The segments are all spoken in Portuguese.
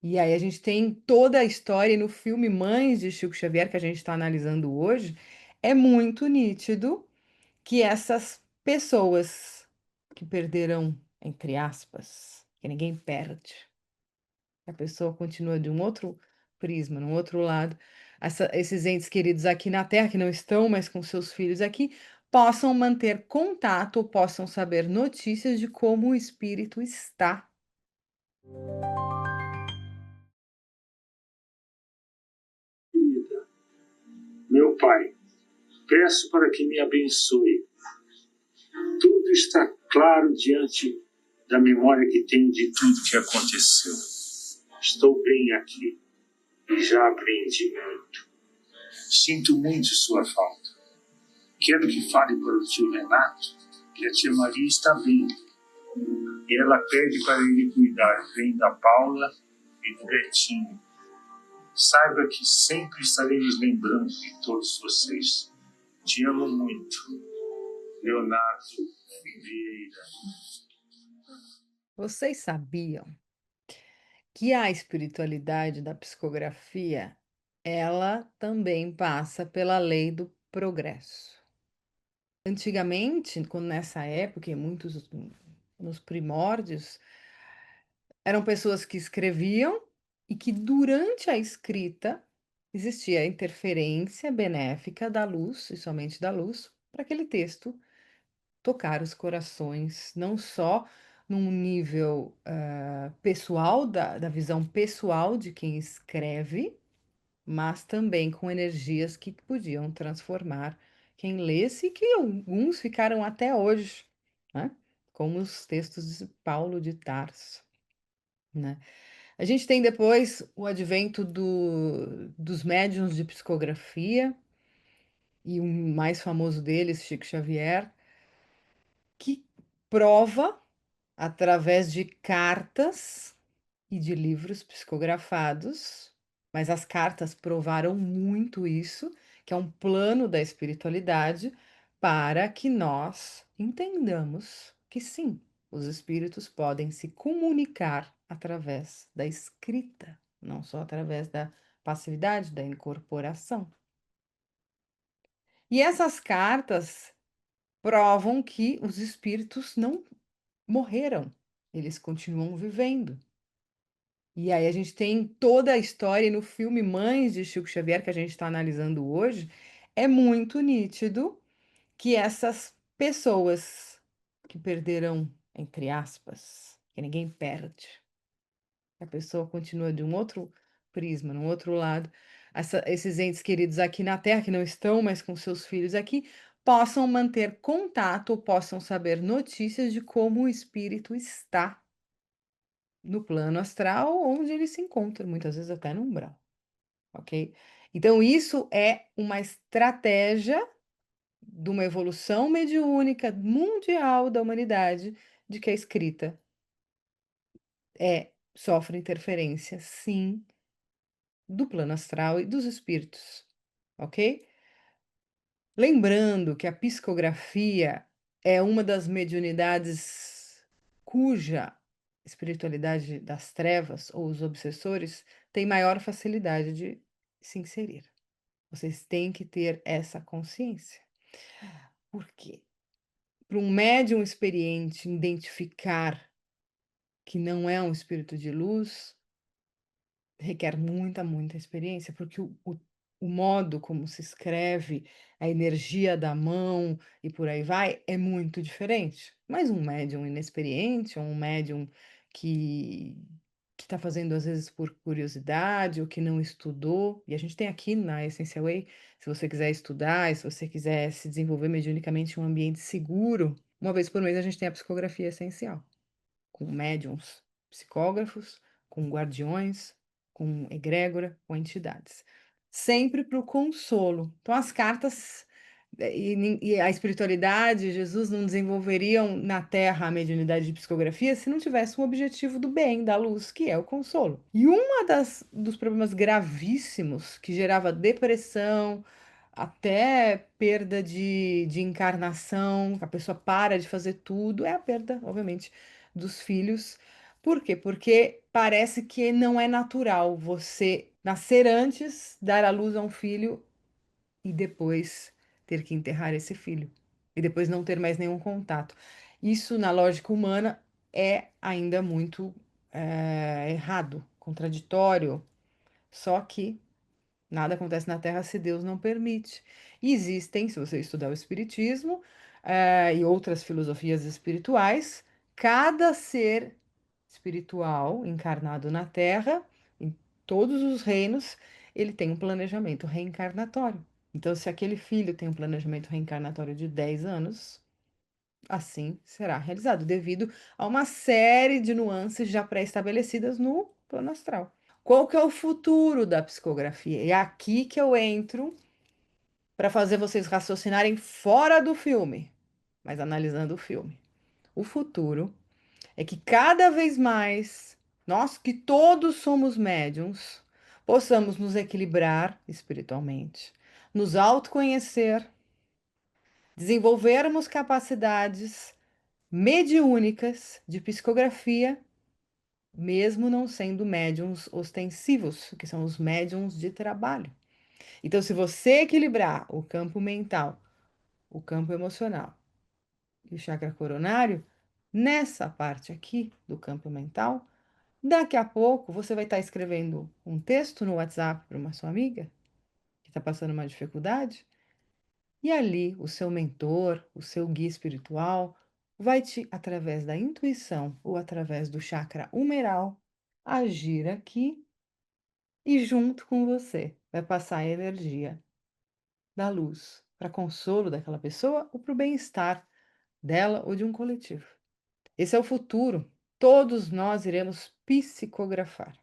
E aí a gente tem toda a história, e no filme Mães de Chico Xavier, que a gente está analisando hoje, é muito nítido que essas pessoas que perderam, entre aspas, que ninguém perde, a pessoa continua de um outro prisma, num outro lado, esses entes queridos aqui na Terra, que não estão mais com seus filhos aqui, possam manter contato ou possam saber notícias de como o espírito está. Meu Pai, peço para que me abençoe. Tudo está claro diante da memória que tenho de tudo que aconteceu. Estou bem aqui e já aprendi muito. Sinto muito sua falta. Quero que fale para o tio Renato que a tia Maria está bem. E ela pede para ele cuidar bem da Paula e do Betinho. Saiba que sempre estaremos lembrando de todos vocês. Te amo muito. Leonardo Vieira. Vocês sabiam que a espiritualidade da psicografia, ela também passa pela lei do progresso? Antigamente, quando nessa época, e muitos nos primórdios, eram pessoas que escreviam e que durante a escrita existia a interferência benéfica da luz, e somente da luz, para aquele texto tocar os corações, não só num nível pessoal, da visão pessoal de quem escreve, mas também com energias que podiam transformar quem lesse e que alguns ficaram até hoje, né? Como os textos de Paulo de Tarso, né? A gente tem depois o advento dos médiuns de psicografia, e o mais famoso deles, Chico Xavier, que prova através de cartas e de livros psicografados, mas as cartas provaram muito isso, que é um plano da espiritualidade para que nós entendamos que sim, os espíritos podem se comunicar através da escrita, não só através da passividade, da incorporação. E essas cartas provam que os espíritos não morreram, eles continuam vivendo. E aí a gente tem toda a história, e no filme Mães de Chico Xavier, que a gente está analisando hoje, é muito nítido que essas pessoas que perderam, entre aspas, que ninguém perde, a pessoa continua de um outro prisma, num outro lado, esses entes queridos aqui na Terra, que não estão mais com seus filhos aqui, possam manter contato ou possam saber notícias de como o espírito está no plano astral, onde ele se encontra, muitas vezes até no umbral, ok? Então, isso é uma estratégia de uma evolução mediúnica mundial da humanidade, de que a escrita sofre interferência, sim, do plano astral e dos espíritos, ok? Lembrando que a psicografia é uma das mediunidades cuja espiritualidade das trevas ou os obsessores têm maior facilidade de se inserir. Vocês têm que ter essa consciência. Por quê? Para um médium experiente identificar que não é um espírito de luz, requer muita, muita experiência, porque o modo como se escreve, a energia da mão e por aí vai, é muito diferente. Mas um médium inexperiente, ou um médium que que está fazendo às vezes por curiosidade ou que não estudou, e a gente tem aqui na Essential Way, se você quiser estudar e se você quiser se desenvolver mediunicamente em um ambiente seguro, uma vez por mês a gente tem a psicografia essencial com médiums, psicógrafos, com guardiões, com egrégora, com entidades. Sempre para o consolo. Então, as cartas e a espiritualidade, Jesus não desenvolveriam na Terra a mediunidade de psicografia se não tivesse um objetivo do bem, da luz, que é o consolo. E uma dos problemas gravíssimos que gerava depressão, até perda de encarnação, a pessoa para de fazer tudo, é a perda, obviamente, dos filhos, Por quê? Porque parece que não é natural você nascer antes, dar à luz a um filho e depois ter que enterrar esse filho. E depois não ter mais nenhum contato. Isso, na lógica humana, é ainda muito errado, contraditório. Só que nada acontece na Terra se Deus não permite. E existem, se você estudar o Espiritismo, e outras filosofias espirituais, cada ser espiritual encarnado na Terra, em todos os reinos, ele tem um planejamento reencarnatório. Então, se aquele filho tem um planejamento reencarnatório de 10 anos, assim será realizado, devido a uma série de nuances já pré-estabelecidas no plano astral. Qual que é o futuro da psicografia? É aqui que eu entro para fazer vocês raciocinarem fora do filme, mas analisando o filme. O futuro é que cada vez mais nós, que todos somos médiums, possamos nos equilibrar espiritualmente, nos autoconhecer, desenvolvermos capacidades mediúnicas de psicografia, mesmo não sendo médiums ostensivos, que são os médiums de trabalho. Então, se você equilibrar o campo mental, o campo emocional e o chakra coronário, nessa parte aqui do campo mental, daqui a pouco você vai estar escrevendo um texto no WhatsApp para uma sua amiga que está passando uma dificuldade, e ali o seu mentor, o seu guia espiritual, vai te, através da intuição ou através do chakra humeral, agir aqui e junto com você vai passar a energia da luz para consolo daquela pessoa ou para o bem-estar dela ou de um coletivo. Esse é o futuro. Todos nós iremos psicografar.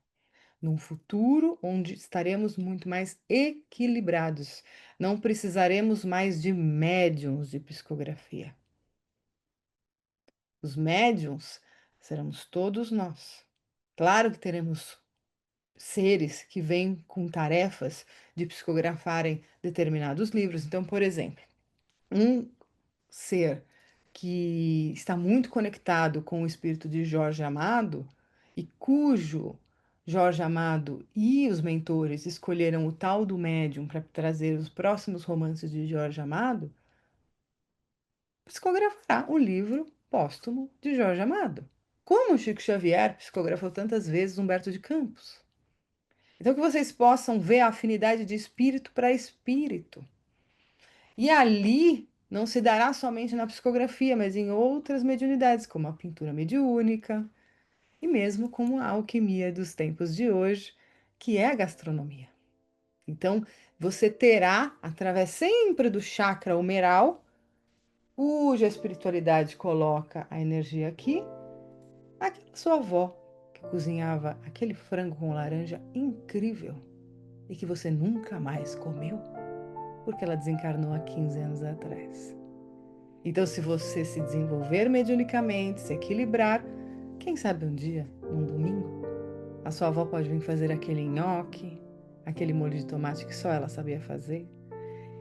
Num futuro onde estaremos muito mais equilibrados. Não precisaremos mais de médiums de psicografia. Os médiums seremos todos nós. Claro que teremos seres que vêm com tarefas de psicografarem determinados livros. Então, por exemplo, um ser que está muito conectado com o espírito de Jorge Amado e cujo Jorge Amado e os mentores escolheram o tal do médium para trazer os próximos romances de Jorge Amado, psicografará o livro póstumo de Jorge Amado. Como Chico Xavier psicografou tantas vezes Humberto de Campos. Então, que vocês possam ver a afinidade de espírito para espírito. E ali não se dará somente na psicografia, mas em outras mediunidades, como a pintura mediúnica e mesmo como a alquimia dos tempos de hoje, que é a gastronomia. Então, você terá, através sempre do chakra humeral, cuja espiritualidade coloca a energia aqui, aquela sua avó que cozinhava aquele frango com laranja incrível e que você nunca mais comeu, porque ela desencarnou há 15 anos atrás. Então, se você se desenvolver mediunicamente, se equilibrar, quem sabe um dia, num domingo, a sua avó pode vir fazer aquele nhoque, aquele molho de tomate que só ela sabia fazer.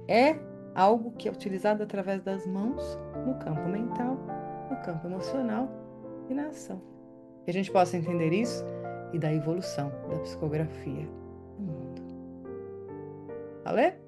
É algo que é utilizado através das mãos no campo mental, no campo emocional e na ação. Que a gente possa entender isso e da evolução da psicografia no mundo. Valeu?